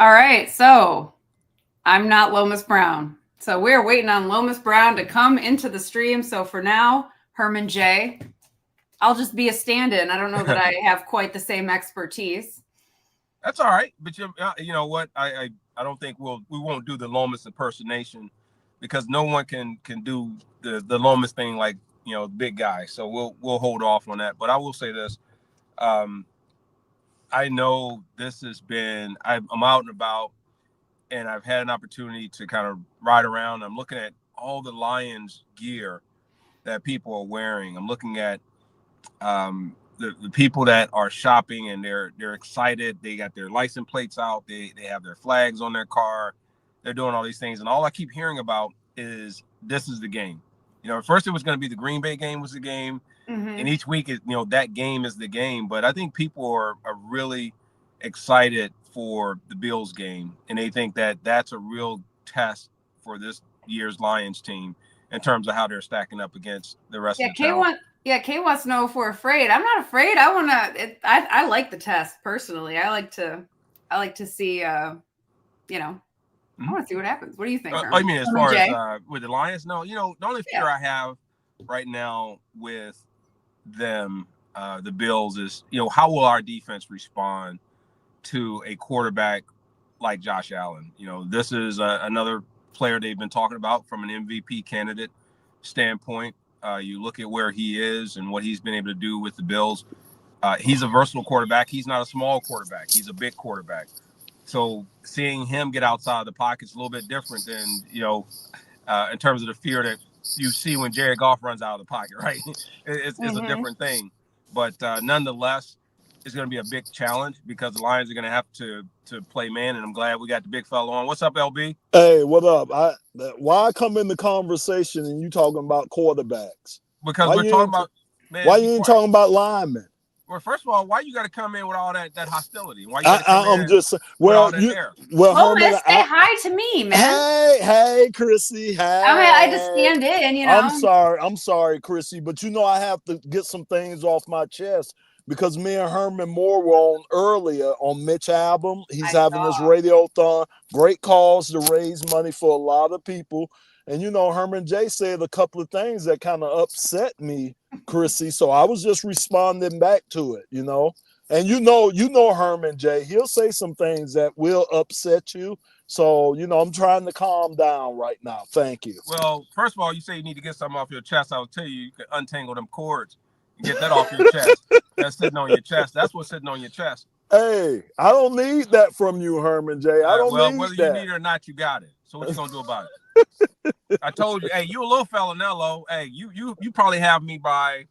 All right, so I'm not Lomas Brown. So we're waiting on Lomas Brown to come into the stream. So for now, Herman J. I'll just be a stand-in. I don't know that I have quite the same expertise. That's all right, but you know what? I don't think we won't do the Lomas impersonation because no one can do the Lomas thing like big guy. So we'll hold off on that. But I will say this: I know this has been I'm out and about, and I've had an opportunity to kind of ride around. I'm looking at all the Lions gear that people are wearing. I'm looking at the people that are shopping and they're excited. They got their license plates out. They have their flags on their car. They're doing all these things. And all I keep hearing about is this is the game. At first it was going to be the Green Bay game was the game. Mm-hmm. And each week, that game is the game. But I think people are really excited for the Bills game. And they think that that's a real test for this year's Lions team in terms of how they're stacking up against the rest of the talent. Kay wants to know if we're afraid. I'm not afraid. I like the test personally. I like to see, I want to see what happens. What do you think? I mean, as far as with the Lions, no, the only fear I have right now with them, the Bills is, how will our defense respond to a quarterback like Josh Allen? This is another player they've been talking about from an MVP candidate standpoint. You look at where he is and what he's been able to do with the Bills. He's a versatile quarterback. He's not a small quarterback. He's a big quarterback. So seeing him get outside the pocket is a little bit different than, in terms of the fear that you see when Jared Goff runs out of the pocket, right? It's a different thing. But nonetheless, it's going to be a big challenge because the Lions are going to have to play man, and I'm glad we got the big fella on. What's up, LB? Hey, what up? Why come in the conversation and you talking about quarterbacks? Because we're talking about man. Why you ain't talking about linemen? Well, first of all, why you got to come in with all that hostility? Why you I'm just well, Herman, say hi to me, man. Hey, Chrissie. Hey, I just stand in. I'm sorry, Chrissie, but I have to get some things off my chest. Because me and Herman Moore were on earlier on Mitch album. He's having this radiothon. Great cause to raise money for a lot of people. And, Herman J said a couple of things that kind of upset me, Chrissie. So I was just responding back to it, And Herman J. He'll say some things that will upset you. So, I'm trying to calm down right now. Thank you. Well, first of all, you say you need to get something off your chest. I will tell you can untangle them cords. Get that off your chest. That's sitting on your chest. That's what's sitting on your chest. Hey, I don't need that from you, Herman J. I don't need whether that. You need it or not, you got it. So what you gonna do about it? I told you, hey, you a little fella now, Lo. Hey, you probably have me by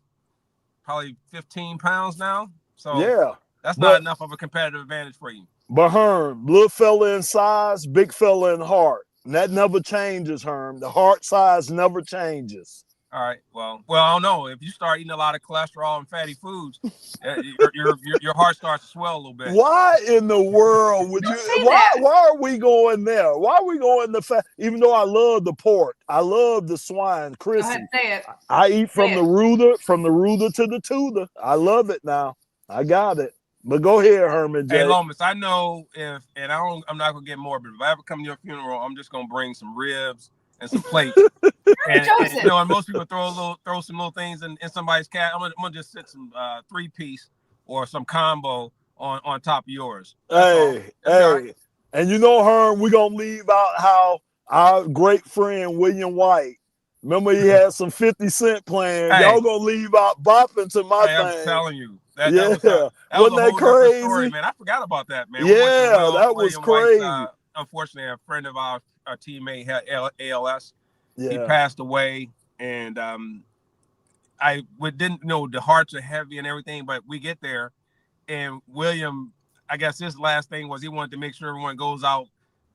probably 15 pounds now. So yeah, that's not enough of a competitive advantage for you. But Herm, little fella in size, big fella in heart. And that never changes, Herm. The heart size never changes. All right. Well, I don't know. If you start eating a lot of cholesterol and fatty foods, your heart starts to swell a little bit. Why in the world would you? Why are we going there? Why are we going the fat? Even though I love the pork, I love the swine, Chrissie. Go ahead, say it. I eat from the rooter to the tutor. I love it now. I got it. But go ahead, Herman J. Hey, Lomas, I know I'm not gonna get morbid. If I ever come to your funeral, I'm just gonna bring some ribs and some plates. and most people throw some little things in somebody's cat. I'm gonna just sit some 3-piece or some combo on top of yours. Hey. Right. And Herm, we're gonna leave out how our great friend William White. Remember he had some 50 Cent playing. Hey. Y'all gonna leave out bopping to my thing. I'm telling you. That wasn't that crazy? Story, man. I forgot about that, man. Yeah, that was crazy. White's, unfortunately, a friend of our teammate had ALS. Yeah. He passed away, and I didn't know the hearts are heavy and everything, but we get there, and William, I guess his last thing was he wanted to make sure everyone goes out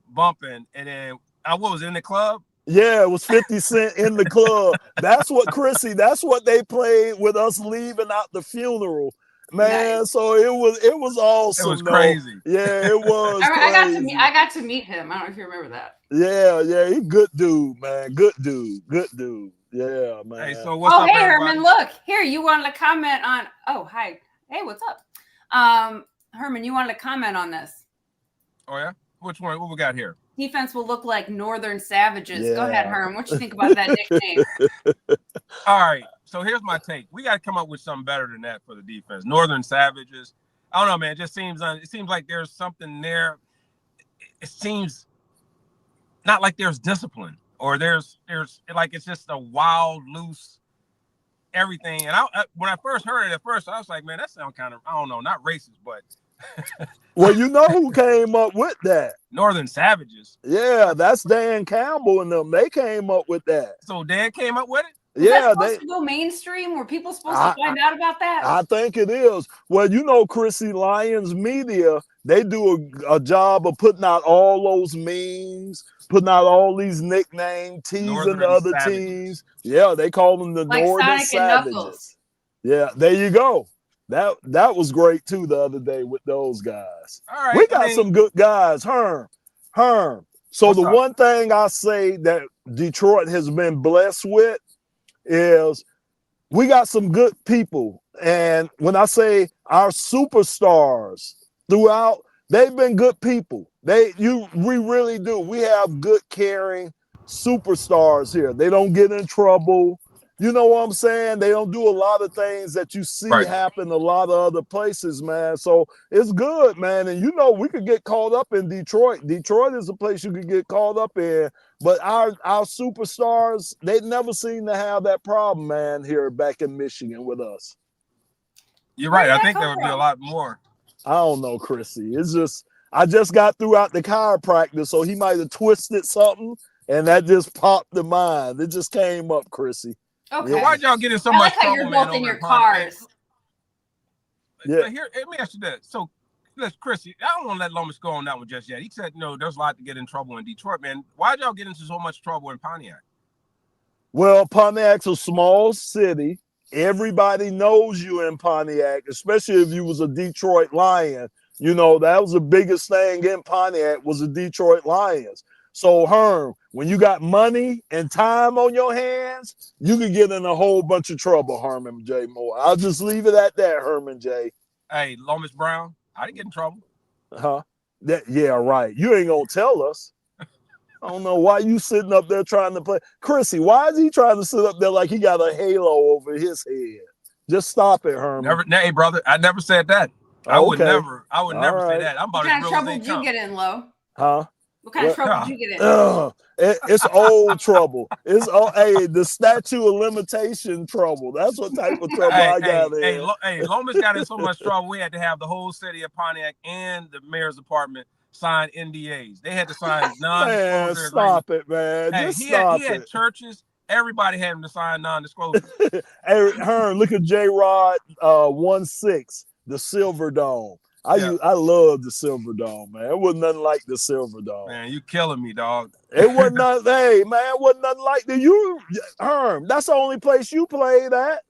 bumping, and then what was it, in the club? Yeah, it was 50 Cent in the club. That's what that's what they played with us leaving out the funeral. Man, nice. So it was awesome. It was crazy. Yeah, it was. I got to meet him. I don't know if you remember that. Yeah, he good dude, man. Good dude. Yeah, man. Hey, so what's up, hey, everybody? Herman, look here. You wanted to comment on? Oh, hi. Hey, what's up? Herman, you wanted to comment on this? Oh yeah. Which one? What we got here? Defense will look like Northern Savages. Yeah. Go ahead, Herm. What you think about that nickname? All right. So here's my take. We got to come up with something better than that for the defense. Northern Savages. I don't know, man. It seems like there's something there. It seems not like there's discipline or there's like it's just a wild, loose everything. And when I first heard it at first, I was like, man, that sounds kind of, I don't know, not racist, but. Well, you know who came up with that? Northern Savages. Yeah, that's Dan Campbell and them. They came up with that. So Dan came up with it? Is that supposed to go mainstream? Were people supposed to find out about that? I think it is. Well, you know, Chrissie, Lions Media, they do a job of putting out all those memes, putting out all these nicknames, teasing Northern the other Savages. teams. Yeah, they call them the like Northern Sonic and Knuckles. Savages. Yeah, there you go. That was great too the other day with those guys. All right, we got some good guys. Herm. So the one thing I say that Detroit has been blessed with is we got some good people. And when I say our superstars throughout, they've been good people. We really do. We have good, caring superstars here. They don't get in trouble. You know what I'm saying? They don't do a lot of things that you see happen a lot of other places, man. So it's good, man. And you know, we could get caught up in Detroit. Detroit is a place you could get caught up in. But our superstars, they never seem to have that problem, man, here back in Michigan with us. You're right. I think there would be a lot more. I don't know, Chrissy. It's just, I just got through out the chiropractor, so he might have twisted something, and that just popped in mind. It just came up, Chrissy. Okay. Yeah, why'd y'all get in so much trouble, you're man, both in over your cars. Yeah. But here, let me ask you that. So, Chrissy, I don't want to let Lomas go on that one just yet. He said, there's a lot to get in trouble in Detroit, man. Why'd y'all get into so much trouble in Pontiac? Well, Pontiac's a small city. Everybody knows you in Pontiac, especially if you was a Detroit Lion. You know, that was the biggest thing in Pontiac was the Detroit Lions. So, Herm, when you got money and time on your hands, you could get in a whole bunch of trouble, Herman J. Moore. I'll just leave it at that, Herman J. Hey, Lomas Brown, I didn't get in trouble. Huh? Yeah, right. You ain't gonna tell us. I don't know why you sitting up there trying to play. Chrissy, why is he trying to sit up there like he got a halo over his head? Just stop it, Herman. Hey, brother, I never said that. I would never say that. I'm about what kind of trouble did you get in, Lo? Huh? What kind of trouble did you get in? It's old trouble. It's the statute of limitation trouble. That's what type of trouble I got in. Hey, Lomas got in so much trouble. We had to have the whole city of Pontiac and the mayor's department sign NDAs. They had to sign non-disclosure. Man, stop it, man. Hey, Just he stop had it. Churches. Everybody had him to sign non-disclosure. Hey, Herm, look at J-Rod 1-6, the Silverdome. I love the Silverdome, man. It wasn't nothing like the Silverdome. Man, you killing me, dog. It wasn't nothing. Hey, man, it wasn't nothing like Herm. That's the only place you played at.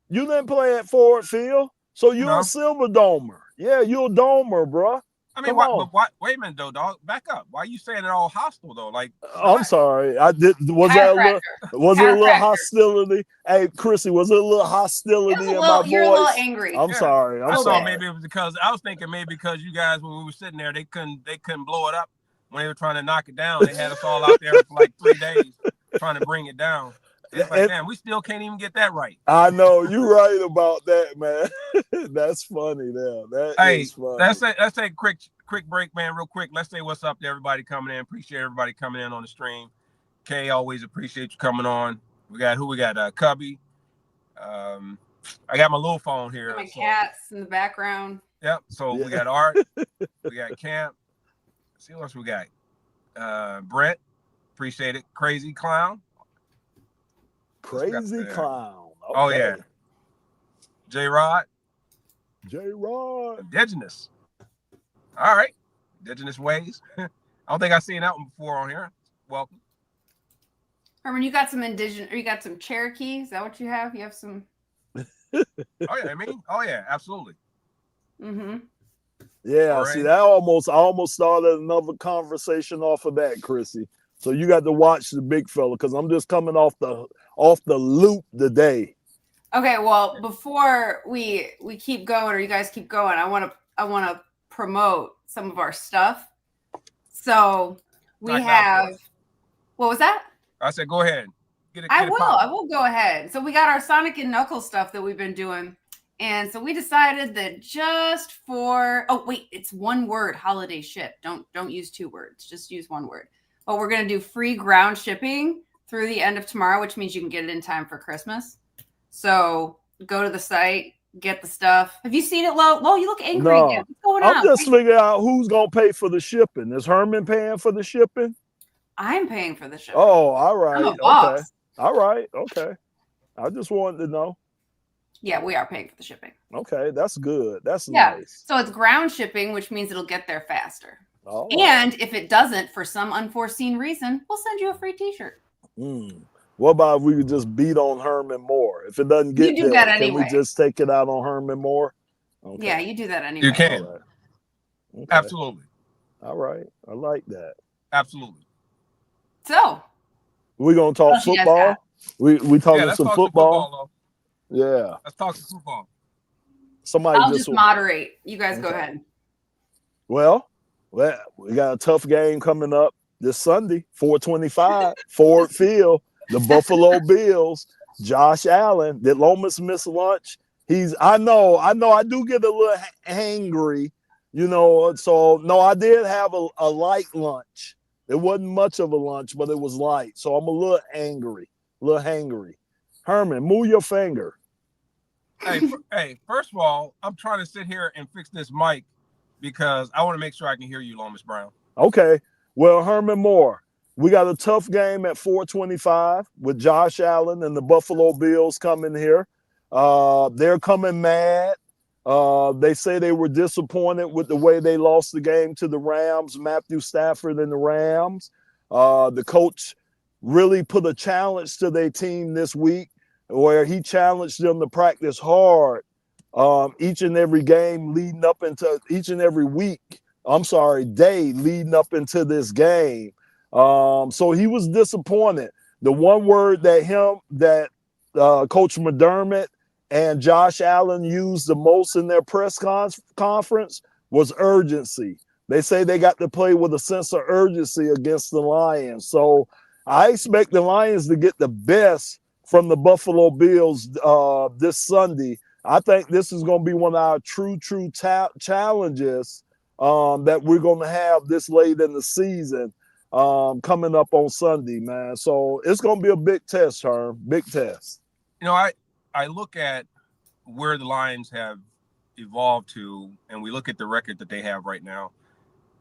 You didn't play at Ford Field, so you're a Silverdomer. Yeah, you're a domer, bro. I mean, wait a minute, though, dog. Back up. Why are you saying it all hostile, though? Like, I'm sorry. Was there a little hostility? Hey, Chrissy, was there a little hostility in my voice? You're a little angry. I'm sorry. I thought maybe it was because I was thinking maybe because you guys, when we were sitting there, they couldn't blow it up when they were trying to knock it down. They had us all out there for like 3 days trying to bring it down. It's like, man, we still can't even get that right. I know you're right about that, man. That's funny now. That is funny. Let's take a quick break, man, real quick. Let's say what's up to everybody coming in. Appreciate everybody coming in on the stream. Kay, always appreciate you coming on. We got Cubby. I got my little phone here. My cats in the background. Yep. So we got Art. We got Camp. Let's see what else we got. Brett. Appreciate it. Crazy Clown. Crazy Clown. Okay. Oh, yeah. J-Rod. Indigenous. All right. Indigenous ways. I don't think I've seen that one before on here. Welcome. Herman, you got some indigenous, or you got some Cherokee? Is that what you have? You have some. Oh, yeah, absolutely. Mm-hmm. Yeah, see, that almost started another conversation off of that, Chrissy. So you got to watch the big fella because I'm just coming off the loop today. Okay, well, before we keep going or you guys keep going, I want to promote some of our stuff. So we have, what was that? I said, go ahead. I will go ahead. So we got our Sonic and Knuckles stuff that we've been doing. And so we decided that just for, oh wait, it's one word, holiday ship. Don't use 2 words, just use 1 word. But we're going to do free ground shipping through the end of tomorrow, which means you can get it in time for Christmas. So go to the site, get the stuff. Have you seen it, Lo? Lo, you look angry again. What's going on? I'm just figuring out who's going to pay for the shipping. Is Herman paying for the shipping? I'm paying for the shipping. Oh, all right. I'm a boss. Okay. All right. Okay. I just wanted to know. Yeah, we are paying for the shipping. Okay, that's good. That's nice. So it's ground shipping, which means it'll get there faster. Oh. And if it doesn't, for some unforeseen reason, we'll send you a free T-shirt. What about if we could just beat on Herman more? If it doesn't get there, can we just take it out on Herman more? Okay. Yeah, you do that anyway. You can. Right. Okay. Absolutely. All right. I like that. Absolutely. So we're gonna talk football. We talking some football. Yeah. Let's talk some football. I'll just moderate. You guys go ahead. Well, we got a tough game coming up this Sunday, 4:25, Ford Field, the Buffalo Bills. Josh Allen. Did Lomas miss lunch? I know I do get a little hangry, so no, I did have a light lunch. It wasn't much of a lunch, but it was light. So I'm a little angry, a little hangry. Herman, move your finger. Hey, first of all, I'm trying to sit here and fix this mic because I want to make sure I can hear you, Lomas Brown. Okay. Well, Herman Moore, we got a tough game at 4:25 with Josh Allen and the Buffalo Bills coming here. They're coming mad. They say they were disappointed with the way they lost the game to the Rams, Matthew Stafford and the Rams. The coach really put a challenge to their team this week where he challenged them to practice hard each and every game leading up into each and every day leading up into this game. So he was disappointed. The one word that Coach McDermott and Josh Allen used the most in their press conference was urgency. They say they got to play with a sense of urgency against the Lions. So I expect the Lions to get the best from the Buffalo Bills this Sunday. I think this is going to be one of our true challenges that we're going to have this late in the season coming up on Sunday, man. So it's going to be a big test, Herm. Big test. I look at where the Lions have evolved to, and we look at the record that they have right now,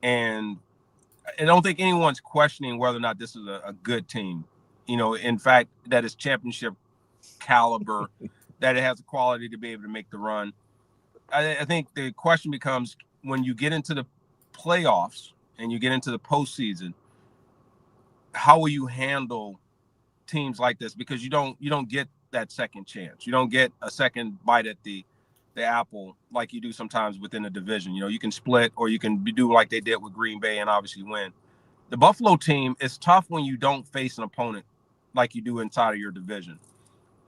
and I don't think anyone's questioning whether or not this is a good team. In fact, that is championship caliber, that it has the quality to be able to make the run. I think the question becomes when you get into the playoffs and you get into the postseason, how will you handle teams like this? Because you don't get that second chance. You don't get a second bite at the apple like you do sometimes within a division. You can split or you can do like they did with Green Bay and obviously win. The Buffalo team is tough when you don't face an opponent like you do inside of your division.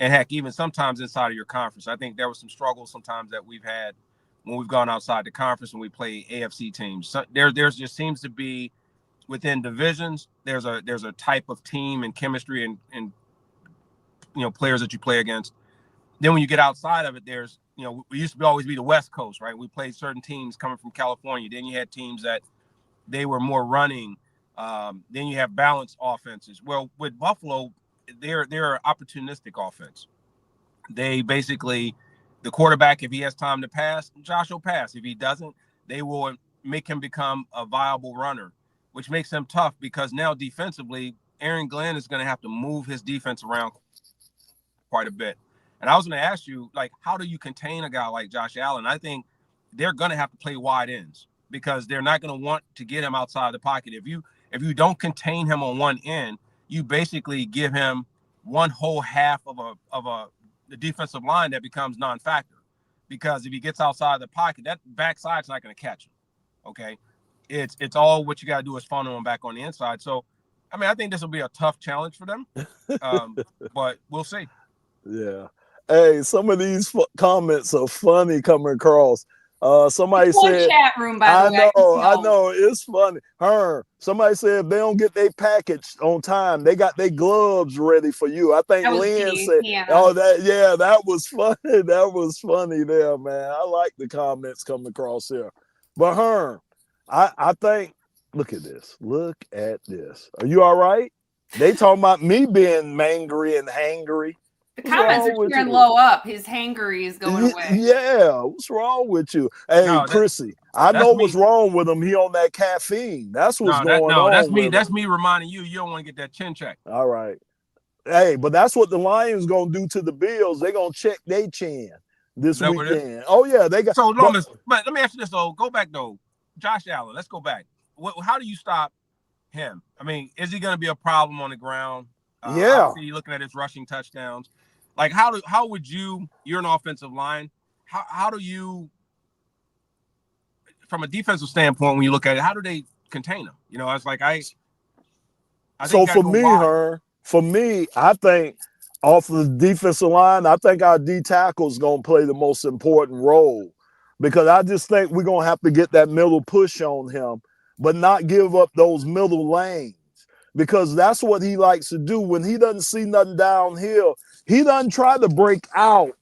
And heck, even sometimes inside of your conference. I think there were some struggles sometimes that we've had when we've gone outside the conference and we play AFC teams. So there's just seems to be within divisions, there's a type of team and chemistry and players that you play against. Then when you get outside of it, there's, we used to always be the West Coast, right? We played certain teams coming from California. Then you had teams that they were more running. Then you have balanced offenses. Well, with Buffalo, they're an opportunistic offense. They basically, the quarterback, if he has time to pass, Josh will pass. If he doesn't, they will make him become a viable runner, which makes them tough because now defensively, Aaron Glenn is going to have to move his defense around quite a bit. And I was going to ask you, how do you contain a guy like Josh Allen? I think they're going to have to play wide ends because they're not going to want to get him outside the pocket. If you don't contain him on one end, you basically give him one whole half of the defensive line that becomes non-factor. Because if he gets outside the pocket, that backside's not going to catch him. Okay, it's all what you got to do is funnel him back on the inside. So, I think this will be a tough challenge for them, but we'll see. Yeah. Hey, some of these comments are funny coming across. Somebody Full said, chat room, by the way. I know, it's funny. Somebody said if they don't get their package on time, they got their gloves ready for you. I think Lynn said, "Oh, that was funny. That was funny there, man." I like the comments coming across here. But Herm, I think, look at this. Look at this. Are you all right? They talking about me being mangry and hangry. The comments are cheering Low up. His hangry is going away. Yeah, what's wrong with you? Hey, Chrissie, I know what's wrong with him. He on that caffeine. That's what's going on. That's me. That's me reminding you. You don't want to get that chin check. All right. Hey, but that's what the Lions gonna do to the Bills. They're gonna check their chin this weekend. Oh yeah, they got. So Lomas, but let me ask you this though. Go back though, Josh Allen. Let's go back. How do you stop him? I mean, is he gonna be a problem on the ground? Yeah. You're looking at his rushing touchdowns. Like how would you're an offensive line, how do you, from a defensive standpoint, when you look at it, how do they contain him? You know, it's like I so for me, I think off the defensive line, I think our D tackle is going to play the most important role, because I just think we're going to have to get that middle push on him, but not give up those middle lanes, because that's what he likes to do. When he doesn't see nothing downhill, he doesn't try to break out.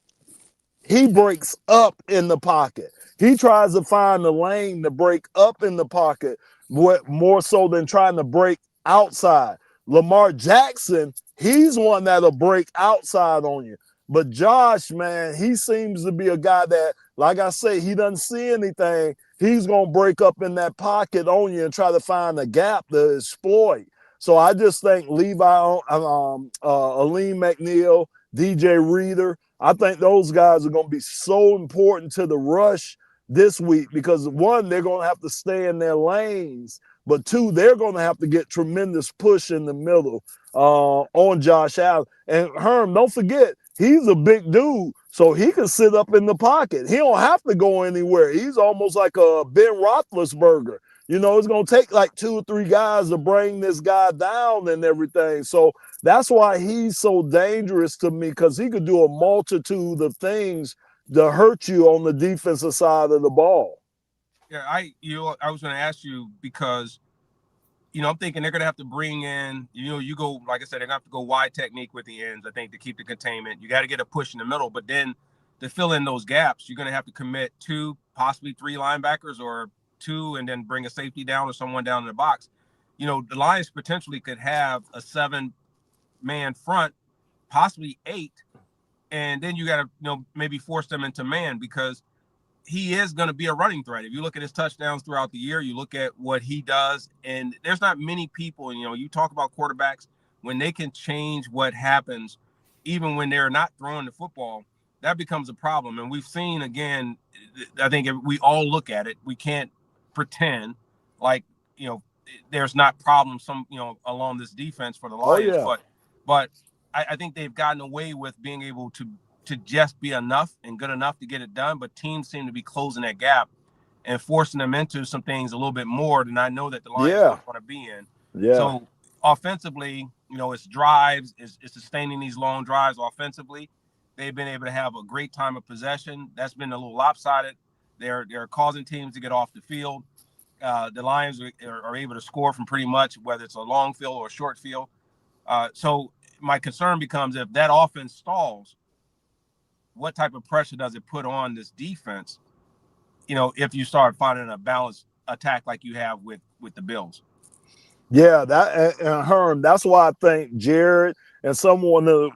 He breaks up in the pocket. He tries to find the lane to break up in the pocket more so than trying to break outside. Lamar Jackson, he's one that'll break outside on you. But Josh, man, he seems to be a guy that, like I say, he doesn't see anything. He's going to break up in that pocket on you and try to find a gap to exploit. So I just think Levi, Aleem McNeil, DJ Reader, I think those guys are going to be so important to the rush this week, because one, they're going to have to stay in their lanes, but two, they're going to have to get tremendous push in the middle on Josh Allen. And Herm, don't forget, he's a big dude, so he can sit up in the pocket. He don't have to go anywhere. He's almost like a Ben Roethlisberger. You know, it's going to take like 2 or 3 guys to bring this guy down and everything. So that's why he's so dangerous to me, because he could do a multitude of things to hurt you on the defensive side of the ball. Yeah, I was going to ask you, because, you know, I'm thinking they're going to have to bring in, you know, you go, like I said, they're going to have to go wide technique with the ends, I think, to keep the containment. You got to get a push in the middle, but then to fill in those gaps, you're going to have to commit 2, possibly 3 linebackers, or 2 and then bring a safety down or someone down in the box. You know, the Lions potentially could have a 7-man front, possibly 8, and then you got to, you know, maybe force them into man, because he is going to be a running threat. If you look at his touchdowns throughout the year, you look at what he does, and there's not many people, you know, you talk about quarterbacks, when they can change what happens, even when they're not throwing the football, that becomes a problem. And we've seen, again, I think if we all look at it, we can't pretend like, you know, there's not problems along this defense for the Lions. Oh, yeah. But I think they've gotten away with being able to just be enough and good enough to get it done. But teams seem to be closing that gap and forcing them into some things a little bit more than I know that the Lions don't want to be in. Yeah. So offensively, you know, it's drives, it's sustaining these long drives offensively. They've been able to have a great time of possession. That's been a little lopsided. They're causing teams to get off the field. The Lions are able to score from pretty much whether it's a long field or a short field. So my concern becomes, if that offense stalls, what type of pressure does it put on this defense, you know, if you start finding a balanced attack like you have with the Bills? Yeah, that and Herm, that's why I think Jared and one of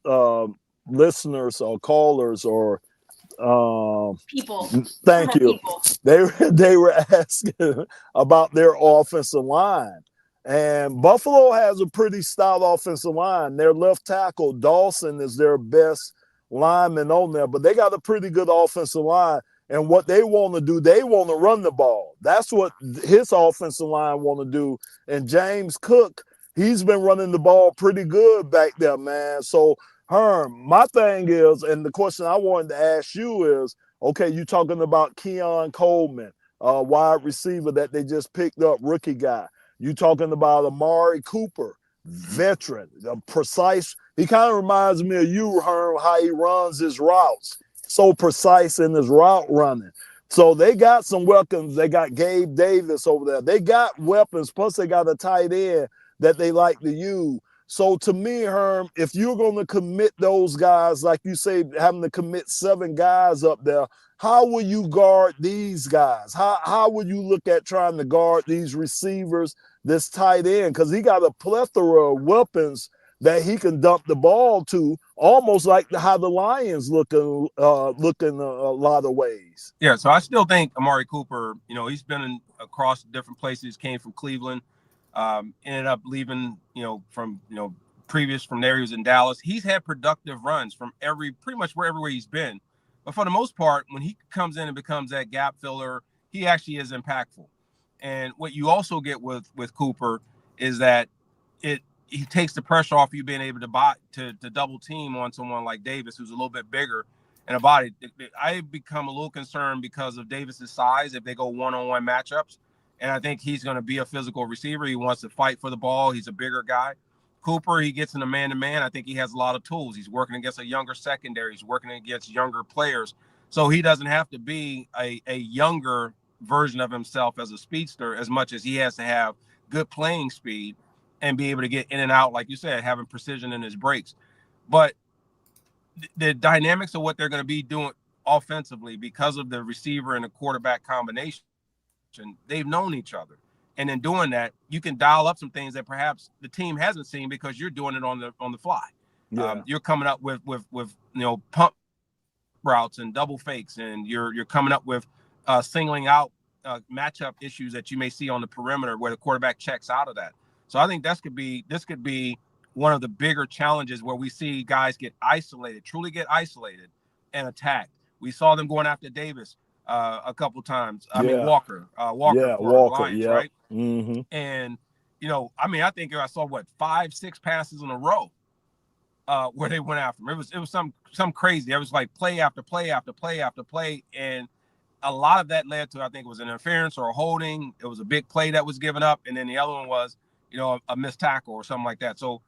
our listeners or callers or people. Thank you. People. They were asking about their offensive line. And Buffalo has a pretty stout offensive line. Their left tackle, Dawson, is their best lineman on there, but they got a pretty good offensive line. And what they want to do, they want to run the ball. That's what his offensive line want to do. And James Cook, he's been running the ball pretty good back there, man. So, Herm, my thing is, and the question I wanted to ask you is, okay, you talking about Keon Coleman, wide receiver that they just picked up, rookie guy. You talking about Amari Cooper, veteran, precise. He kind of reminds me of you, Herm, how he runs his routes. so precise in his route running. So they got some weapons. They got Gabe Davis over there. They got weapons. Plus, they got a tight end that they like to use. So to me, Herm, if you're going to commit those guys, like you say, having to commit 7 guys up there, how will you guard these guys? How will you look at trying to guard these receivers, this tight end? Because he got a plethora of weapons that he can dump the ball to, almost like how the Lions look in a lot of ways. Yeah, so I still think Amari Cooper, he's been across different places, came from Cleveland, ended up leaving, from, previous from there. He was in Dallas. He's had productive runs from pretty much everywhere he's been. But for the most part, when he comes in and becomes that gap filler, he actually is impactful. And what you also get with Cooper is that he takes the pressure off you being able to double team on someone like Davis, who's a little bit bigger and a body. I become a little concerned because of Davis's size if they go one-on-one matchups. And I think he's going to be a physical receiver. He wants to fight for the ball. He's a bigger guy. Cooper, he gets in a man-to-man. I think he has a lot of tools. He's working against a younger secondary. He's working against younger players. So he doesn't have to be a younger version of himself as a speedster as much as he has to have good playing speed and be able to get in and out, like you said, having precision in his breaks. But the dynamics of what they're going to be doing offensively because of the receiver and the quarterback combination, they've known each other. And in doing that, you can dial up some things that perhaps the team hasn't seen because you're doing it on the fly. Yeah. You're coming up with pump routes and double fakes, and you're coming up with singling out matchup issues that you may see on the perimeter where the quarterback checks out of that. So I think this could be one of the bigger challenges where we see guys truly get isolated and attacked. We saw them going after Davis a couple times. I mean, Walker Lions, yeah. Right? Mm-hmm. And, I think I saw 5-6 passes in a row where they went after him. It was some crazy. It was like play after play after play after play. And a lot of that led to, I think it was an interference or a holding. It was a big play that was given up. And then the other one was, a missed tackle or something like that. So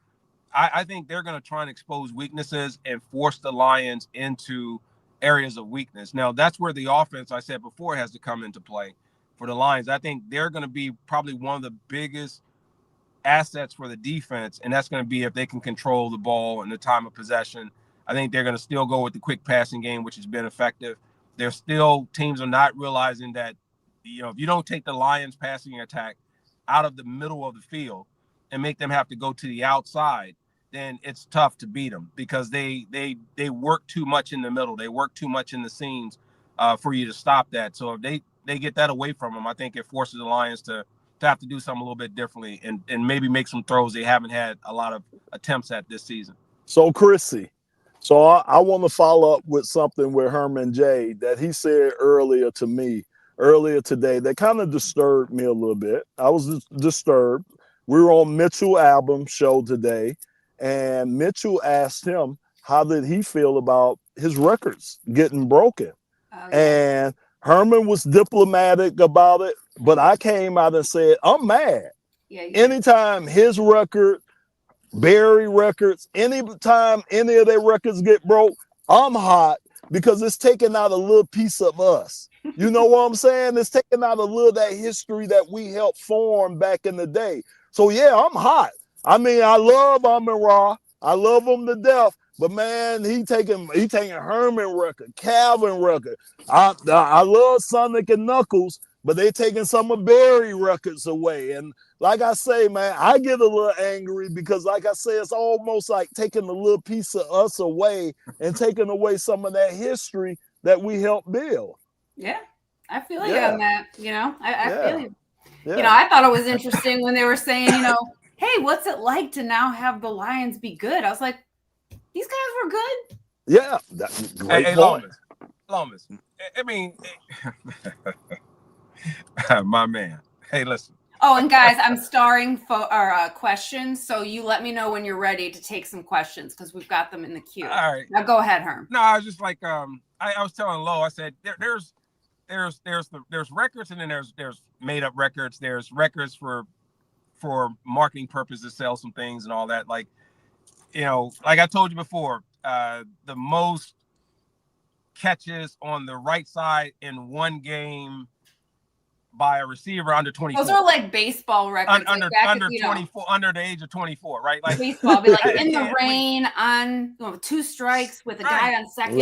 I think they're going to try and expose weaknesses and force the Lions into areas of weakness. Now, that's where the offense, I said before, has to come into play for the Lions. I think they're going to be probably one of the biggest assets for the defense, and that's going to be if they can control the ball and the time of possession. I think they're going to still go with the quick passing game, which has been effective. Teams are not realizing that, if you don't take the Lions passing attack out of the middle of the field and make them have to go to the outside, then it's tough to beat them because they work too much in the middle. They work too much in the seams for you to stop that. So if they get that away from them, I think it forces the Lions to have to do something a little bit differently and maybe make some throws they haven't had a lot of attempts at this season. So Chrissie, I want to follow up with something with Herman J that he said earlier today that kind of disturbed me a little bit. I was disturbed. We were on Mitchell Album's show today, and Mitchell asked him how did he feel about his records getting broken. Oh, yeah. And Herman was diplomatic about it, but I came out and said, I'm mad. Yeah, anytime his record, Barry records, anytime any of their records get broke, I'm hot because it's taking out a little piece of us. You know what I'm saying? It's taking out a little of that history that we helped form back in the day. So yeah, I'm hot. I mean, I love Amon-Ra. I love him to death. But man, he taking Herman record, Calvin record. I love Sonic and Knuckles, but they taking some of Barry records away. And like I say, man, I get a little angry because, like I say, it's almost like taking a little piece of us away and taking away some of that history that we helped build. Yeah, I feel you on that. I feel you. Yeah. I thought it was interesting when they were saying, hey, what's it like to now have the Lions be good? I was like, these guys were good. Yeah. Hey, Lomas. I mean, my man. Hey, listen. Oh, and guys, I'm starring for questions, so you let me know when you're ready to take some questions because we've got them in the queue. All right. Now go ahead, Herm. No, I was just like, I was telling Lo, I said there's records, and then there's made up records. There's records for marketing purposes, sell some things and all that. Like, like I told you before, the most catches on the right side in one game by a receiver under 24. Those are like baseball records. Under 24, under the age of 24, right? Like baseball, be like in the rain on 2 strikes with a guy on second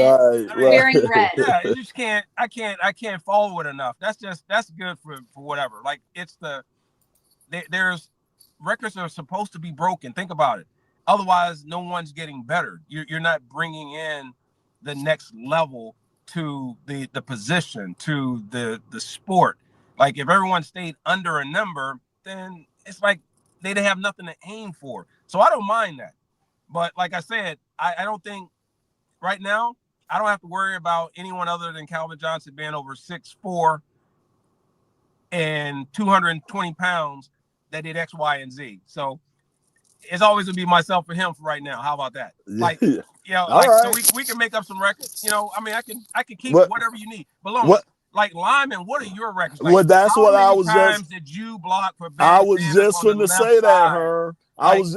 wearing red. Yeah, you just can't. I can't follow it enough. That's good for whatever. Like there's records are supposed to be broken. Think about it. Otherwise, no one's getting better. You're not bringing in the next level to the position, to the sport. Like if everyone stayed under a number, then it's like they'd have nothing to aim for. So I don't mind that. But like I said, I don't think right now, I don't have to worry about anyone other than Calvin Johnson being over 6'4" and 220 pounds that did X, Y, and Z. So it's always gonna be myself and him for right now. How about that? Like, you know, like, so we can make up some records. You know, I mean, I can keep whatever you need. But like lineman, what are your records? Like, well, that's what I was times did you block for? I was just going to say that, Herm. I was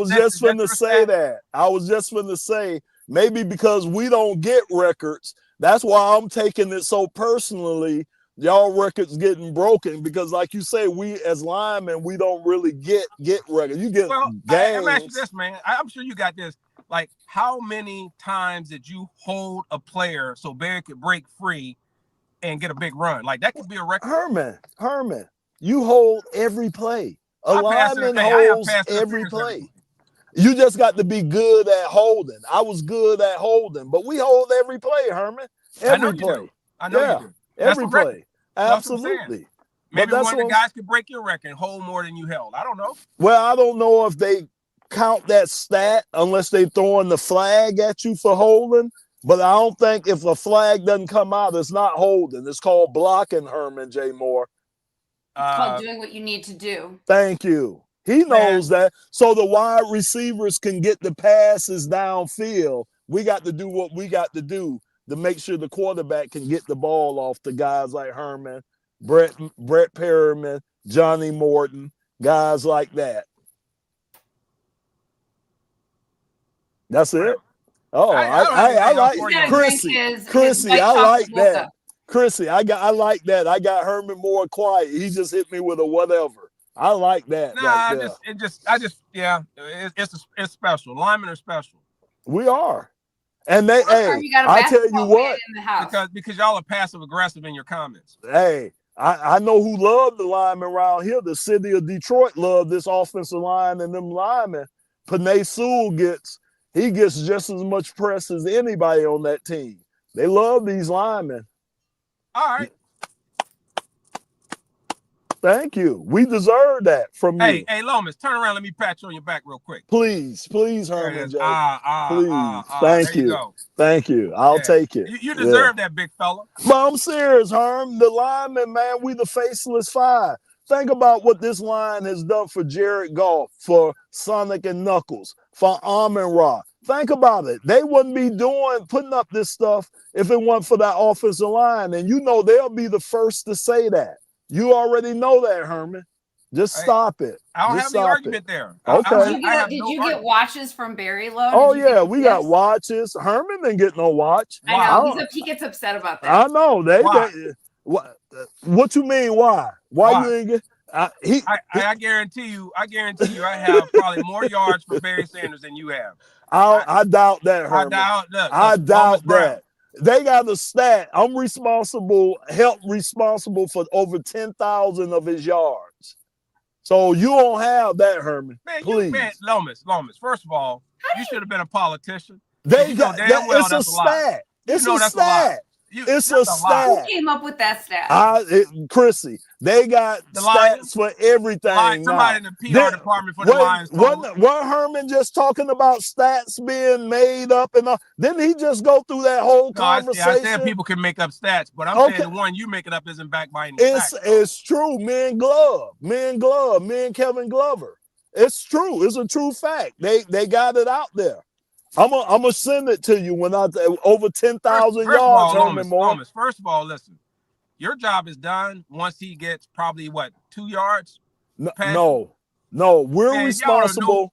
just going to say that. I was just going to say maybe because we don't get records. That's why I'm taking it so personally. Y'all records getting broken because, like you say, we as linemen we don't really get records. You get games. I'm asking this, man. I'm sure you got this. Like, how many times did you hold a player so Barry could break free and get a big run? Like that could be a record. Herman, you hold every play. A lineman holds every play. You just got to be good at holding. I was good at holding, but we hold every play, Herman. Every play. I know you do. Every play. Absolutely. Maybe one of the guys could break your record and hold more than you held. I don't know. Well, I don't know if they count that stat unless they throwing the flag at you for holding. But I don't think if a flag doesn't come out, it's not holding. It's called blocking, Herman J. Moore. It's called doing what you need to do. Thank you. He knows that. So the wide receivers can get the passes downfield. We got to do what we got to do to make sure the quarterback can get the ball off to guys like Herman, Brett Perriman, Johnny Morton, guys like that. That's it. Oh, I like Chrissie. I like that. Chrissie, I like that. I got Herman more quiet. He just hit me with a whatever. I like that. Nah, it's special. Linemen are special. We are. And they, I tell you what, because y'all are passive aggressive in your comments. Hey, I know who loved the linemen around here. The city of Detroit loved this offensive line and them linemen. Panay Sewell gets just as much press as anybody on that team. They love these linemen. All right. Thank you. We deserve that from you. Hey, Lomas, turn around. Let me pat you on your back real quick. Please, Herman J. Please. Thank you. Thank you. I'll take it. You deserve that, big fella. But I'm serious, Herm. The linemen, man, we the faceless five. Think about what this line has done for Jared Goff, for Sonic and Knuckles, for Amon-Ra. Think about it. They wouldn't be putting up this stuff if it wasn't for that offensive line. And you know they'll be the first to say that. You already know that, Herman. Just stop it. I don't have any argument there. Okay. Did you get watches from Barry Lowe? Oh, yeah. We got watches. Herman didn't get no watch. I know. He gets upset about that. I know. What you mean, why? Why you didn't get... I guarantee you, I have probably more yards for Barry Sanders than you have. I doubt that, Herman. I doubt that. They got a stat. I'm responsible for over 10,000 of his yards. So you don't have that, Herman. Man, please. Lomas. First of all, you should have been a politician. It's a stat. It's a stat. It's a stat. Who came up with that stat? Chrissie. They got stats for everything. Somebody in the PR department for the Lions. Wasn't Herman just talking about stats being made up and all? Didn't he just go through that whole conversation? I said people can make up stats, but I'm saying the one you making up isn't backed by any facts. It's true. Me and Kevin Glover. It's true. It's a true fact. They got it out there. I'm gonna send it to you when over 10,000 yards. Lomas, first of all, listen. Your job is done once he gets probably 2 yards. No, we're responsible.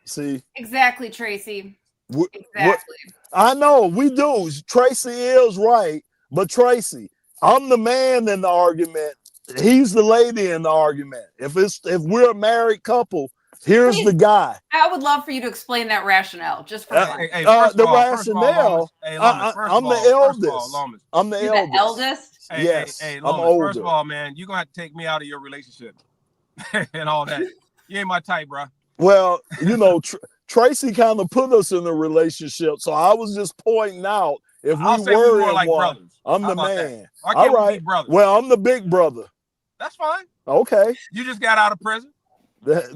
See, exactly, Tracy. Exactly. I know we do. Tracy is right, but Tracy, I'm the man in the argument. He's the lady in the argument. If we're a married couple, here's the guy. I would love for you to explain that rationale, just for fun. The rationale. Lomas, I'm the eldest. Lomas. I'm the You're eldest. the eldest? Yes, Lomas, I'm older. First of all, man, you're gonna have to take me out of your relationship and all that. You ain't my type, bro. Well, Tracy kind of put us in a relationship, so I was just pointing out if we were more like brothers. I'm the man. All right. Well, I'm the big brother. That's fine. Okay. You just got out of prison. That's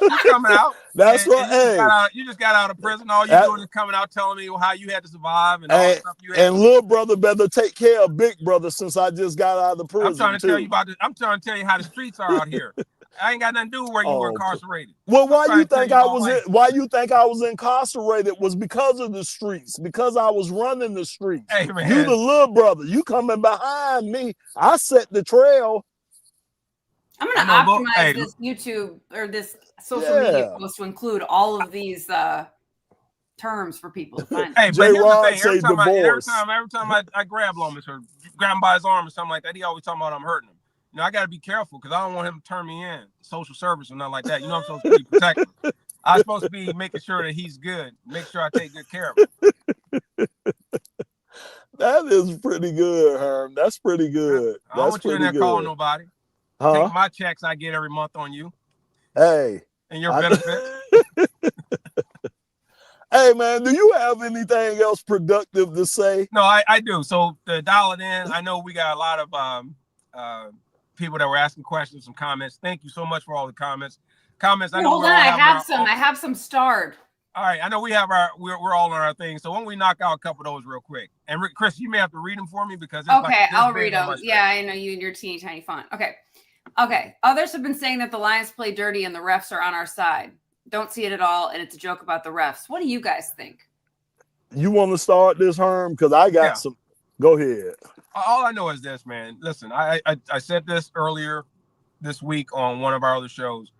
you coming out. That's right. You just got out of prison. All you doing is coming out telling me how you had to survive and all the stuff you had. And little brother better take care of big brother since I just got out of the prison. I'm trying to tell you about this. I'm trying to tell you how the streets are out here. I ain't got nothing to do with where you were incarcerated. Well, why you think I was incarcerated was because of the streets, because I was running the streets. Hey, man. You the little brother. You coming behind me. I set the trail. I'm going to optimize this YouTube or this social media post to include all of these terms for people to find. Hey, but here's the thing. Every time I grab Lomas or grab him by his arm or something like that, he always talking about I'm hurting him. I got to be careful because I don't want him to turn me in social service or nothing like that. I'm supposed to be protected. I'm supposed to be making sure that he's good. Make sure I take good care of him. That is pretty good, Herm. That's pretty good. I don't want you in there calling nobody. Take my checks I get every month on you. Hey. And your benefits. Hey, man, do you have anything else productive to say? No, I do. So to dial it in, I know we got a lot of people that were asking questions, some comments. Thank you so much for all the comments. I know. Hold on, I have some starred. All right, I know we're all on our thing. So why don't we knock out a couple of those real quick? And Chris, you may have to read them for me because I'll read them. Yeah, I know you and your teeny tiny font. Okay. Others have been saying that the Lions play dirty and the refs are on our side. Don't see it at all, and it's a joke about the refs. What do you guys think? You want to start this, Herm? Because I got some. Go ahead. All I know is this, man. Listen, I said this earlier this week on one of our other shows.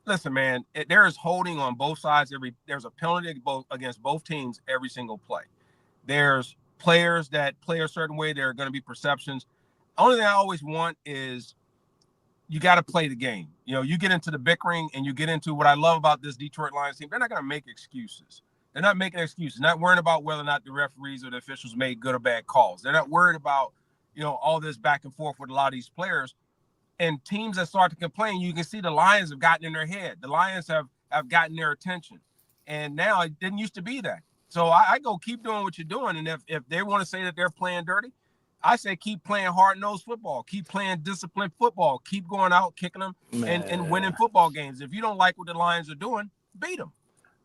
Listen, man, there is holding on both sides. There's a penalty against both teams every single play. There's players that play a certain way. There are going to be perceptions. Only thing I always want is you got to play the game. You get into the bickering and you get into what I love about this Detroit Lions team. They're not going to make excuses. They're not making excuses. Not worrying about whether or not the referees or the officials made good or bad calls. They're not worried about all this back and forth with a lot of these players. And teams that start to complain, you can see the Lions have gotten in their head. The Lions have gotten their attention. And now it didn't used to be that. So I go keep doing what you're doing. And if they want to say that they're playing dirty, I say keep playing hard-nosed football. Keep playing disciplined football. Keep going out, kicking them, and winning football games. If you don't like what the Lions are doing, beat them.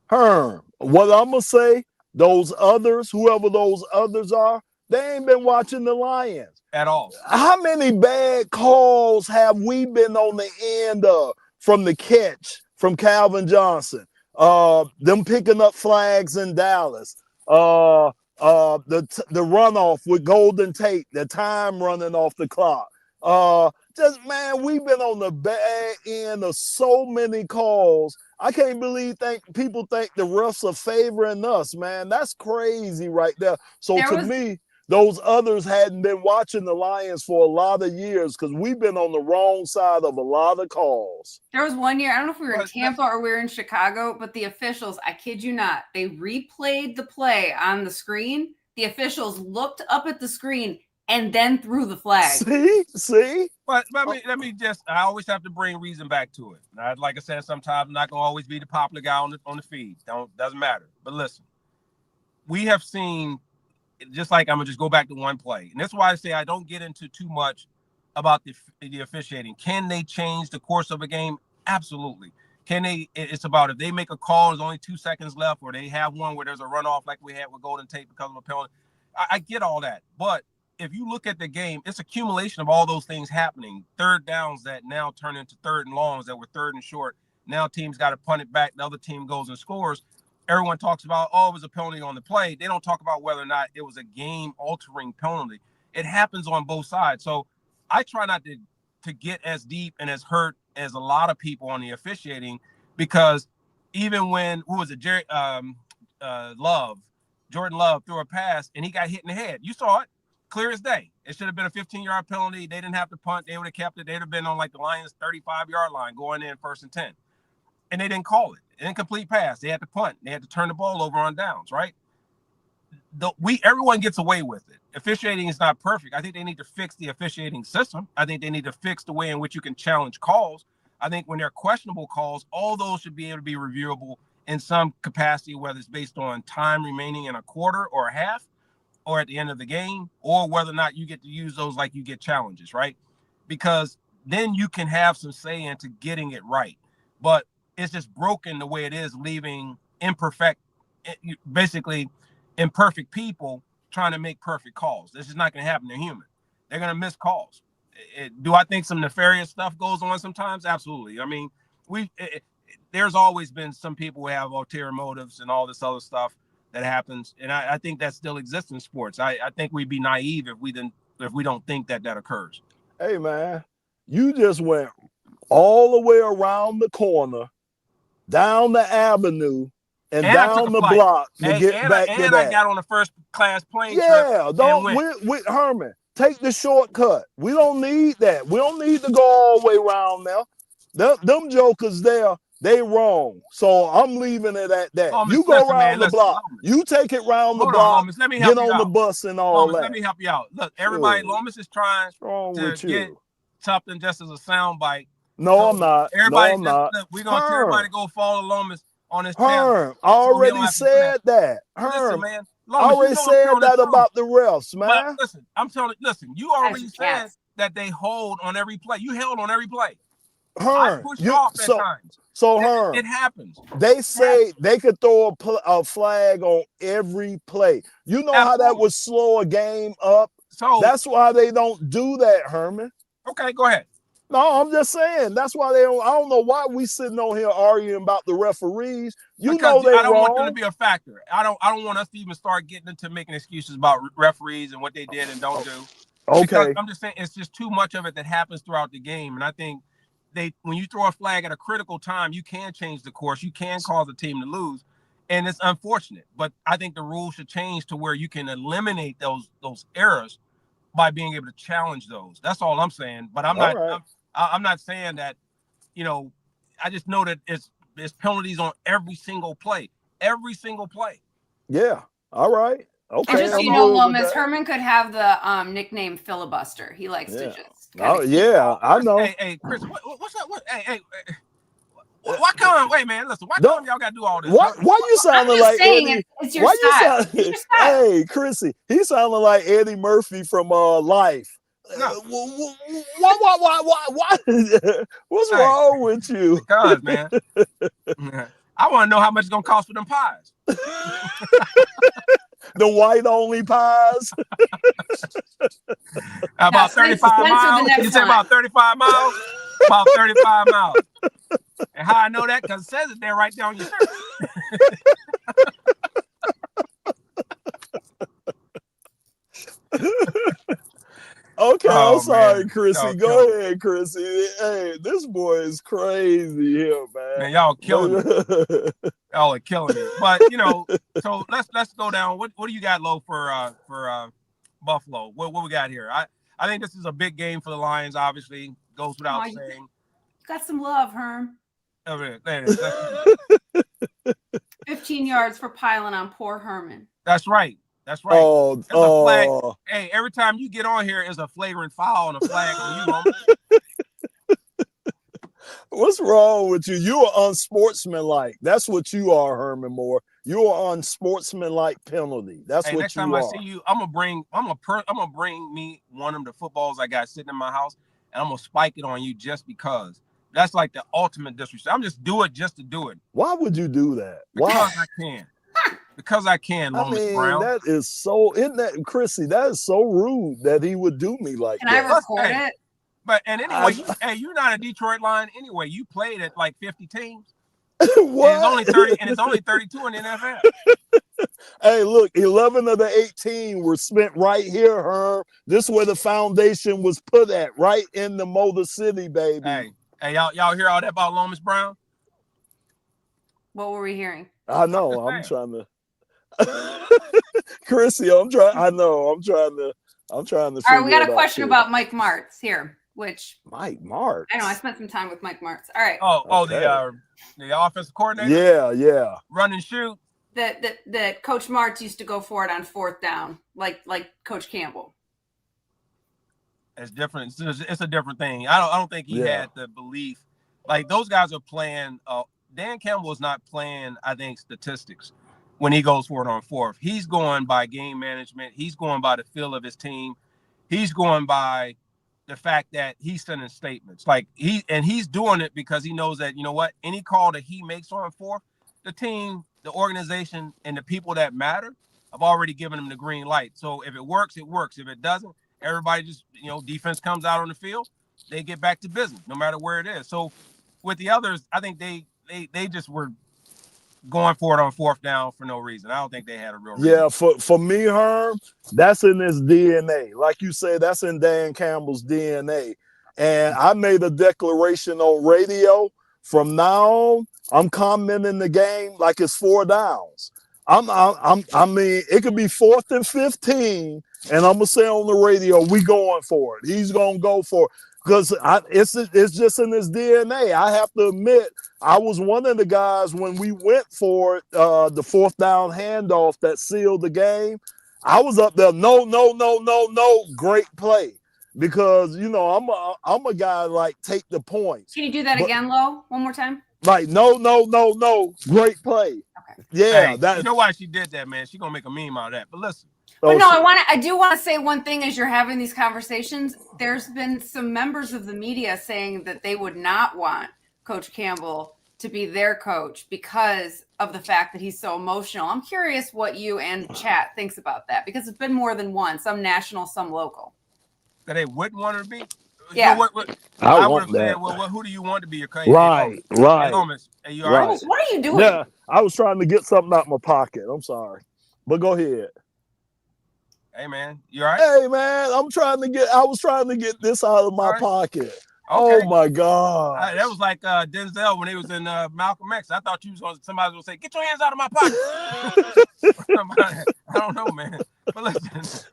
Herm, what I'm going to say, those others, whoever those others are, they ain't been watching the Lions. At all. How many bad calls have we been on the end of from the catch from Calvin Johnson? Them picking up flags in Dallas. The runoff with Golden Tate, the time running off the clock. We've been on the bad end of so many calls. I can't believe people think the refs are favoring us, man. That's crazy right there. So to me, those others hadn't been watching the Lions for a lot of years because we've been on the wrong side of a lot of calls. There was one year, I don't know if we were in Tampa or we were in Chicago, but the officials, I kid you not, they replayed the play on the screen. The officials looked up at the screen and then threw the flag. See? But let me just, I always have to bring reason back to it. Like I said, sometimes I'm not going to always be the popular guy on the feed. Doesn't matter. But listen, we have seen, just like I'm going to just go back to one play. And that's why I say I don't get into too much about the officiating. Can they change the course of a game? Absolutely. It's about if they make a call, there's only 2 seconds left, or they have one where there's a runoff like we had with Golden Tate because of a penalty. I get all that. But if you look at the game, it's accumulation of all those things happening. Third downs that now turn into third and longs that were third and short. Now teams got to punt it back. The other team goes and scores. Everyone talks about, it was a penalty on the play. They don't talk about whether or not it was a game-altering penalty. It happens on both sides. So I try not to get as deep and as hurt as a lot of people on the officiating, because even when, Jerry Love Jordan Love threw a pass and he got hit in the head. You saw it, clear as day. It should have been a 15-yard penalty. They didn't have to punt. They would have kept it. They'd have been on like the Lions' 35-yard line going in 1st and 10. And they didn't call it. An incomplete pass. They had to punt. They had to turn the ball over on downs, right? Everyone gets away with it. Officiating is not perfect. I think they need to fix the officiating system. I think they need to fix the way in which you can challenge calls. I think when they're questionable calls, all those should be able to be reviewable in some capacity, whether it's based on time remaining in a quarter or a half, or at the end of the game, or whether or not you get to use those like you get challenges, right? Because then you can have some say into getting it right. But it's just broken the way it is, leaving basically imperfect people trying to make perfect calls. This is not going to happen. They're human. They're going to miss calls. Do I think some nefarious stuff goes on sometimes? Absolutely. I mean, there's always been some people who have ulterior motives and all this other stuff that happens, and I think that still exists in sports. I think we'd be naive if we don't think that occurs. Hey man, you just went all the way around the corner, down the avenue, and down the block to get back to that. And I got on a first-class plane trip. Yeah, with Herman. Take the shortcut. We don't need that. We don't need to go all the way around now. Them jokers there, they wrong. So I'm leaving it at that. Lomas, you go around the block. Lomas. You take it around the block. Lomas, let me help get you on out. The bus and all Lomas, that. Let me help you out. Look, everybody, Lomas is trying to get something just as a soundbite. No, so I'm not. Everybody, no, I'm not. We're going to tell everybody to go follow Lomas on his channel. I already said that. Listen, man. Lomas, I already said that about the refs, man. But listen, you already said that they hold on every play. You held on every play. Herm, I pushed off at times. So Herm, it happens. They say they could throw a flag on every play. You know how that would slow a game up? So that's why they don't do that, Herman. Okay, go ahead. No, I'm just saying that's why they don't. I don't know why we sitting on here arguing about the referees. I don't want them to be a factor. I don't want us to even start getting into making excuses about referees and what they did and don't do. Okay. Because I'm just saying it's just too much of it that happens throughout the game. And I think when you throw a flag at a critical time, you can change the course. You can cause a team to lose. And it's unfortunate. But I think the rules should change to where you can eliminate those errors by being able to challenge those. That's all I'm saying. But I'm not saying that, I just know that it's penalties on every single play. Every single play. Yeah. All right. Okay. And just so you know, Lomas, Herman could have the nickname filibuster. He likes to just. I know. Hey, Chris, what's that? Why come? Wait, man, listen. Why come y'all gotta do all this? Why you sounding like Eddie? It's your style. Hey, Chrissy, he sounding like Eddie Murphy from Life. No. Why? What's wrong with you? Because, man, I want to know how much it's gonna cost for them pies. The white only pies. About 35 miles. You say about 35 miles? About 35 miles. And how I know that? Because it says it there right there on your shirt. Okay, I'm sorry, Chrissy. Go ahead, Chrissy. Hey, this boy is crazy here, man. Man, y'all killing me. Y'all are killing me. But so let's go down. What do you got, Lo, for Buffalo? What we got here? I think this is a big game for the Lions. Obviously, goes without saying. Got some love, Herm. There it is. 15 yards for piling on poor Herman. That's right. That's right. There's a flag. Hey, every time you get on here is a flagrant foul and a flag on you. What's wrong with you? You are unsportsmanlike. That's what you are, Herman Moore. You are unsportsmanlike penalty. That's what next you time are. I see you, I'm gonna bring me one of the footballs I got sitting in my house, and I'm gonna spike it on you just because. That's like the ultimate disrespect. I'm just do it just to do it. Why would you do that? Because I can. Because I can, Lomas Brown. That is so, isn't that, Chrissy, that is so rude that he would do me like that. Can I record it? But, and anyway, you're not a Detroit Lion anyway. You played at like 50 teams. What? And it's only 30, and it's only 32 in the NFL. Hey, look, 11 of the 18 were spent right here, Herm. This is where the foundation was put at, right in the Motor City, baby. Hey, y'all hear all that about Lomas Brown? What were we hearing? I know. I'm trying to. Chrissie, I'm trying. I know. I'm trying to. All right, we got a question about Mike Martz here, which Mike Martz. I know I spent some time with Mike Martz. All right. The offensive coordinator. Yeah. Run and shoot. That Coach Martz used to go for it on 4th down, like Coach Campbell. It's different. It's a different thing. I don't think he had the belief. Like those guys are playing. Dan Campbell is not playing, I think, statistics when he goes for it on 4th. He's going by game management. He's going by the feel of his team. He's going by the fact that he's sending statements. Like he's doing it because he knows that, you know what, any call that he makes on 4th, the team, the organization, and the people that matter have already given him the green light. So if it works, it works. If it doesn't, everybody just, defense comes out on the field, they get back to business, no matter where it is. So with the others, I think they just were going for it on 4th down for no reason. I don't think they had a real reason. Yeah, for me, Herm, that's in his DNA. Like you said, that's in Dan Campbell's DNA. And I made a declaration on radio. From now on, I'm commenting the game like it's 4 downs. I mean, it could be 4th and 15, and I'm gonna say on the radio, we going for it. He's gonna go for it because it's just in his DNA. I have to admit, I was one of the guys when we went for it, the 4th down handoff that sealed the game. I was up there, no, great play, because I'm a guy like take the points. Can you do that again, Lo? One more time. Like no, great play. Okay. Yeah, hey, you know why she did that, man? She's gonna make a meme out of that. But listen. But no, I do want to say one thing as you're having these conversations. There's been some members of the media saying that they would not want Coach Campbell to be their coach because of the fact that he's so emotional. I'm curious what you and chat thinks about that, because it's been more than one, some national, some local. That they wouldn't want her to be? Yeah. I would have said, well, who do you want to be your coach? Right. Hey, Lomas, are you all right? What are you doing? Yeah, I was trying to get something out of my pocket. I'm sorry. But go ahead. Hey, man, you all right? Hey, man, I was trying to get this out of my pocket. Okay. Oh, my God. That was like Denzel when he was in Malcolm X. I thought somebody was going to say, get your hands out of my pocket. I don't know, man. But listen,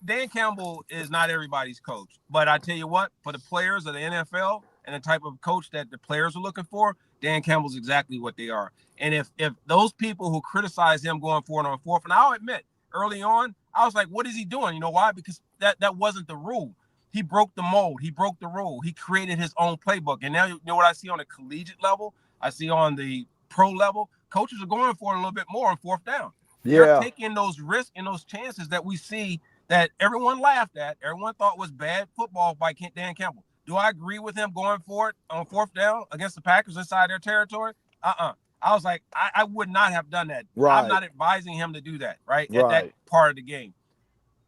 Dan Campbell is not everybody's coach. But I tell you what, for the players of the NFL and the type of coach that the players are looking for, Dan Campbell's exactly what they are. And if those people who criticize him going for it on 4th, and I'll admit, early on, I was like, what is he doing? You know why? Because that wasn't the rule. He broke the mold. He broke the rule. He created his own playbook. And now, you know what I see on the collegiate level? I see on the pro level, coaches are going for it a little bit more on 4th down. Yeah. They're taking those risks and those chances that we see that everyone laughed at, everyone thought was bad football by Dan Campbell. Do I agree with him going for it on 4th down against the Packers inside their territory? I was like, I would not have done that. Right. I'm not advising him to do that, right? At that part of the game.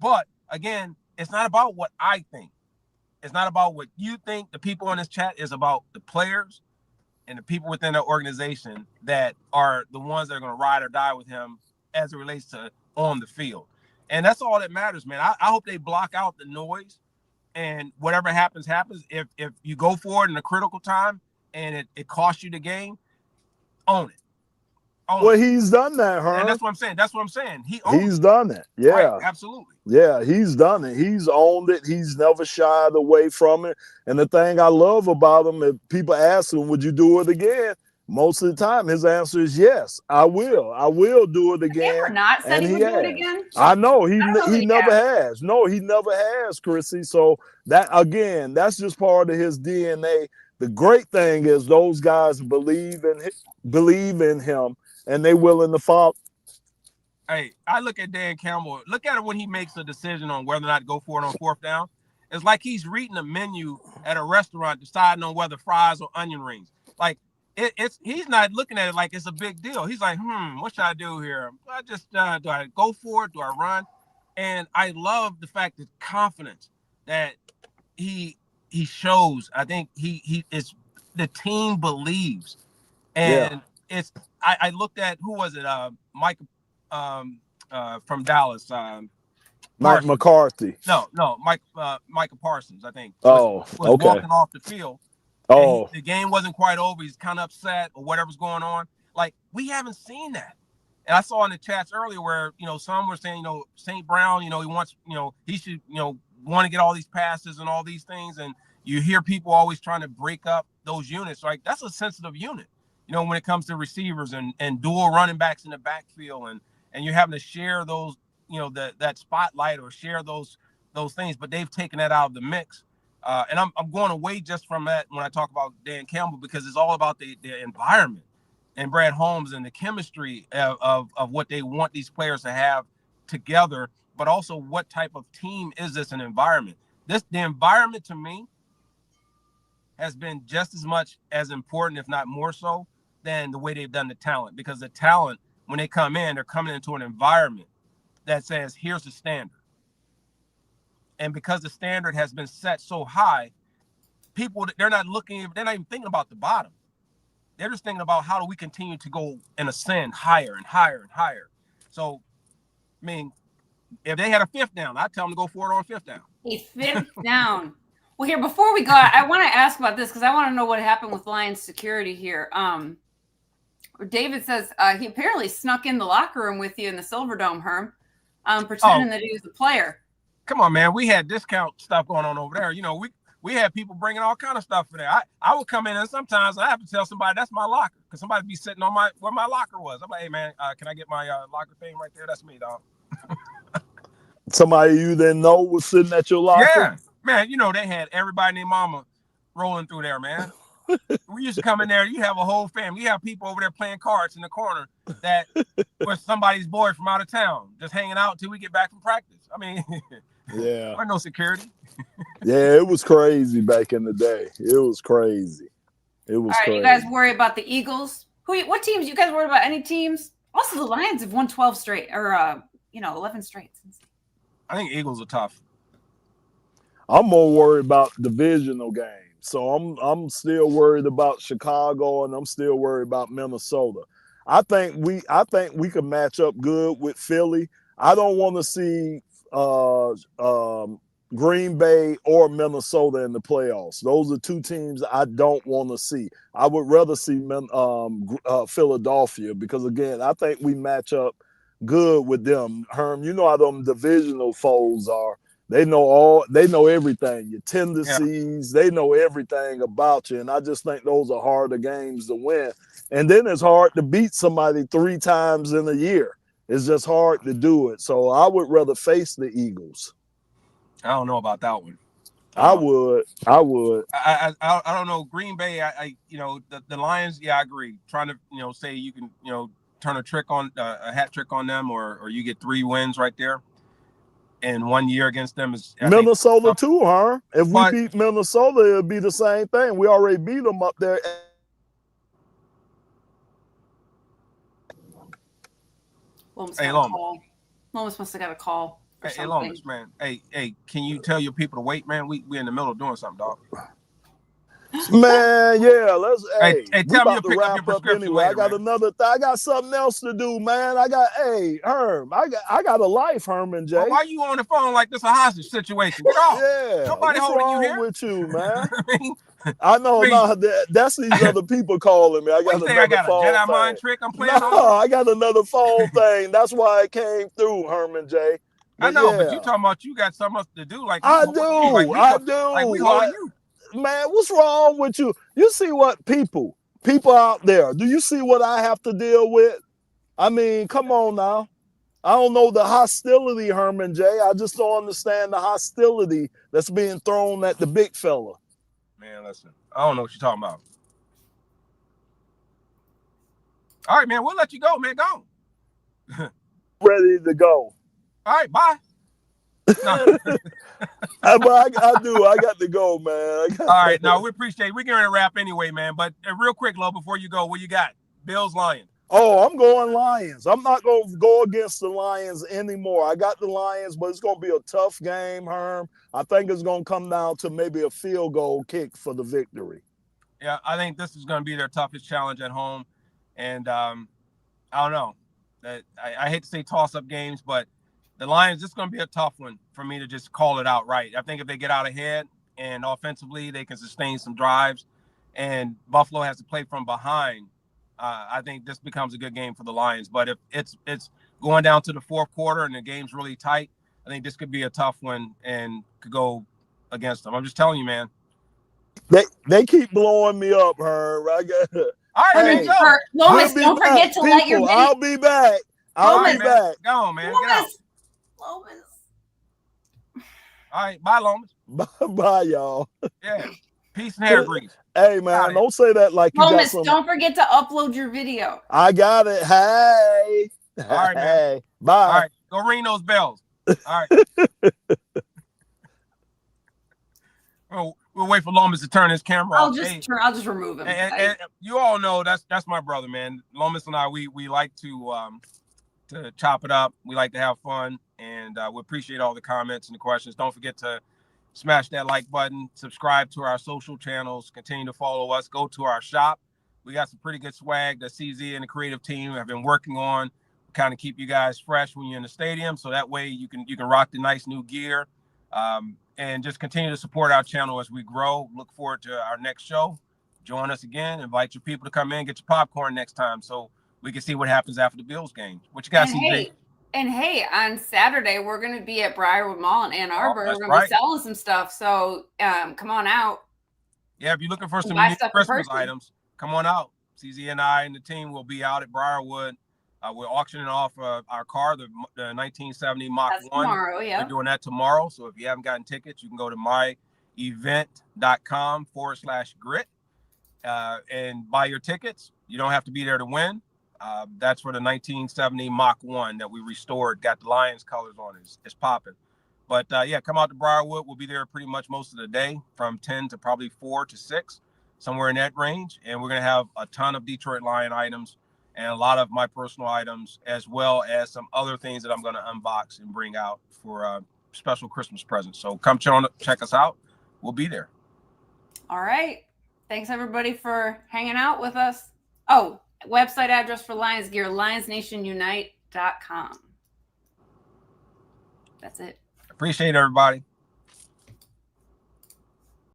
But again, it's not about what I think. It's not about what you think. The people in this chat is about the players and the people within the organization that are the ones that are going to ride or die with him as it relates to on the field. And that's all that matters, man. I hope they block out the noise, and whatever happens. If you go for it in a critical time and it costs you the game, own it. He's done that, Herm. And that's what I'm saying. He's done it. Yeah. Right, absolutely. Yeah, he's done it. He's owned it. He's never shied away from it. And the thing I love about him, if people ask him, would you do it again? Most of the time, his answer is yes, I will. I will do it again. Never not said he would do it again. I know he never has. No, he never has, Chrissie. So that again, that's just part of his DNA. The great thing is those guys believe in him, and they willing to follow. Hey, I look at Dan Campbell. Look at it when he makes a decision on whether or not to go for it on 4th down. It's like he's reading a menu at a restaurant, deciding on whether fries or onion rings. Like he's not looking at it like it's a big deal. He's like, what should I do here? I just do I go for it? Do I run? And I love the fact that confidence that he shows. I think he is the team believes, and I looked at who was it? Mike from Dallas. Mike McCarthy. No, Micah Parsons. I think. Was okay. Walking off the field. The game wasn't quite over. He's kind of upset or whatever's going on. Like, we haven't seen that. And I saw in the chats earlier where, some were saying, St. Brown, he wants, he should, want to get all these passes and all these things. And you hear people always trying to break up those units. Like, that's a sensitive unit, when it comes to receivers and dual running backs in the backfield, and you're having to share those, that spotlight or share those things. But they've taken that out of the mix. And I'm going away just from that when I talk about Dan Campbell, because it's all about the environment and Brad Holmes and the chemistry of what they want these players to have together, but also what type of team is this an environment? The environment to me has been just as much as important, if not more so, than the way they've done the talent. Because the talent, when they come in, they're coming into an environment that says, here's the standard. And because the standard has been set so high, people, they're not even thinking about the bottom. They're just thinking about how do we continue to go and ascend higher and higher and higher. So, I mean, if they had a fifth down, I'd tell them to go for it on fifth down. A fifth down. Well, here, before we go, I want to ask about this because I want to know what happened with Lions security here. David says he apparently snuck in the locker room with you in the Silverdome, Herm, pretending that he was a player. Come on, man. We had discount stuff going on over there. We had people bringing all kind of stuff for there. I would come in, and sometimes I have to tell somebody that's my locker, because somebody be sitting on where my locker was. I'm like, hey, man, can I get my locker thing right there? That's me, dog. Somebody you didn't know was sitting at your locker? Yeah, man. They had everybody and their mama rolling through there, man. We used to come in there. You have a whole family. You have people over there playing cards in the corner that was somebody's boy from out of town, just hanging out till we get back from practice. I mean, yeah, I no security. Yeah, it was crazy back in the day. It was crazy. It was crazy. You guys worry about the Eagles? What teams? You guys worry about any teams? Also, the Lions have won 12 straight, or 11 straight. I think Eagles are tough. I'm more worried about divisional games. So I'm still worried about Chicago, and I'm still worried about Minnesota. I think we can match up good with Philly. I don't want to see Green Bay or Minnesota in the playoffs. Those are two teams I don't want to see. I would rather see Philadelphia, because, again, I think we match up good with them. Herm, you know how them divisional foes are. They know everything, your tendencies. Yeah. They know everything about you, and I just think those are harder games to win. And then it's hard to beat somebody 3 times in a year. It's just hard to do it. So I would rather face the Eagles. I don't know about that one. I would. I don't know. Green Bay, the Lions, yeah, I agree. Trying to, say you can, turn a hat trick on them, or you get 3 wins right there in 1 year against them is Minnesota too, huh? If we beat Minnesota, it'd be the same thing. We already beat them up there. Lomas must have got a call. Hey, Lomas, man. Hey, can you tell your people to wait, man? We in the middle of doing something, dog. Man, yeah, let's. Hey, tell me to pick up your prescription anyway. later, I got something else to do, man. Herm, I got a life, Herman J. Well, why you on the phone like this a hostage situation? Get off. Yeah, nobody holding you here. What's wrong with you, man? I know, that's these other people calling me. I got another phone a Jedi thing. mind trick I'm playing on? I got another phone thing. That's why it came through, Herman J. I know, but you talking about you got something else to do. Like I do. Like we holding you. Man, what's wrong with you? You see what people out there, do you see what I have to deal with? I mean, come on now. I don't know the hostility, Herman J. I just don't understand the hostility that's being thrown at the big fella. Man, listen, I don't know what you're talking about. All right, man, we'll let you go, man. Go. Ready to go. All right, bye. No. I do. I got to go, man. All right, now we appreciate it. We're going to wrap anyway, man. But real quick, Lo, before you go, what you got? Bills, Lions. Oh, I'm going Lions. I'm not going to go against the Lions anymore. I got the Lions, but it's going to be a tough game, Herm. I think it's going to come down to maybe a field goal kick for the victory. Yeah, I think this is going to be their toughest challenge at home. And I don't know. I hate to say toss-up games, but the Lions, this is going to be a tough one for me to just call it out right. I think if they get out ahead and offensively they can sustain some drives, and Buffalo has to play from behind, I think this becomes a good game for the Lions. But if it's going down to the fourth quarter and the game's really tight, I think this could be a tough one and could go against them. I'm just telling you, man. They keep blowing me up, Herm. All right, hey, go. Lomas, don't forget to let your video. I'll be back. I'll be back. Go on, man. Get out. Lomas. All right, bye, Lomas. Bye, y'all. Yeah. Peace and hair grease. Hey, man, don't say that like you Lomas, got some. don't forget to upload your video. I got it. Hey. All right, man. Hey. Bye. All right, go ring those bells. All right. We'll wait for Lomas to turn his camera off. I'll just remove him. And you all know that's my brother, man. Lomas and I, we like to chop it up. We like to have fun, and we appreciate all the comments and the questions. Don't forget to smash that like button, subscribe to our social channels, continue to follow us, go to our shop. We got some pretty good swag that CZ and the creative team have been working on, kind of keep you guys fresh when you're in the stadium, so that way you can rock the nice new gear. And just continue to support our channel as we grow. Look forward to our next show. Join us again. Invite your people to come in, get your popcorn next time so we can see what happens after the Bills game. What you got, CJ? Hey, on Saturday, we're going to be at Briarwood Mall in Ann Arbor. We're going to be selling some stuff. So come on out. Yeah, if you're looking for some new Christmas items, come on out. CZ and I and the team will be out at Briarwood. We're auctioning off our car, the 1970 Mach 1. Tomorrow, yeah. We're doing that tomorrow. So if you haven't gotten tickets, you can go to myevent.com/grit and buy your tickets. You don't have to be there to win. That's for the 1970 Mach 1 that we restored, got the Lions colors on it. It's popping. But yeah, come out to Briarwood. We'll be there pretty much most of the day from 10 to probably 4 to 6, somewhere in that range. And we're going to have a ton of Detroit Lion items and a lot of my personal items, as well as some other things that I'm going to unbox and bring out for special Christmas presents. So come check us out. We'll be there. All right. Thanks, everybody, for hanging out with us. Oh, website address for Lions gear, lionsnationunite.com. That's it. Appreciate everybody.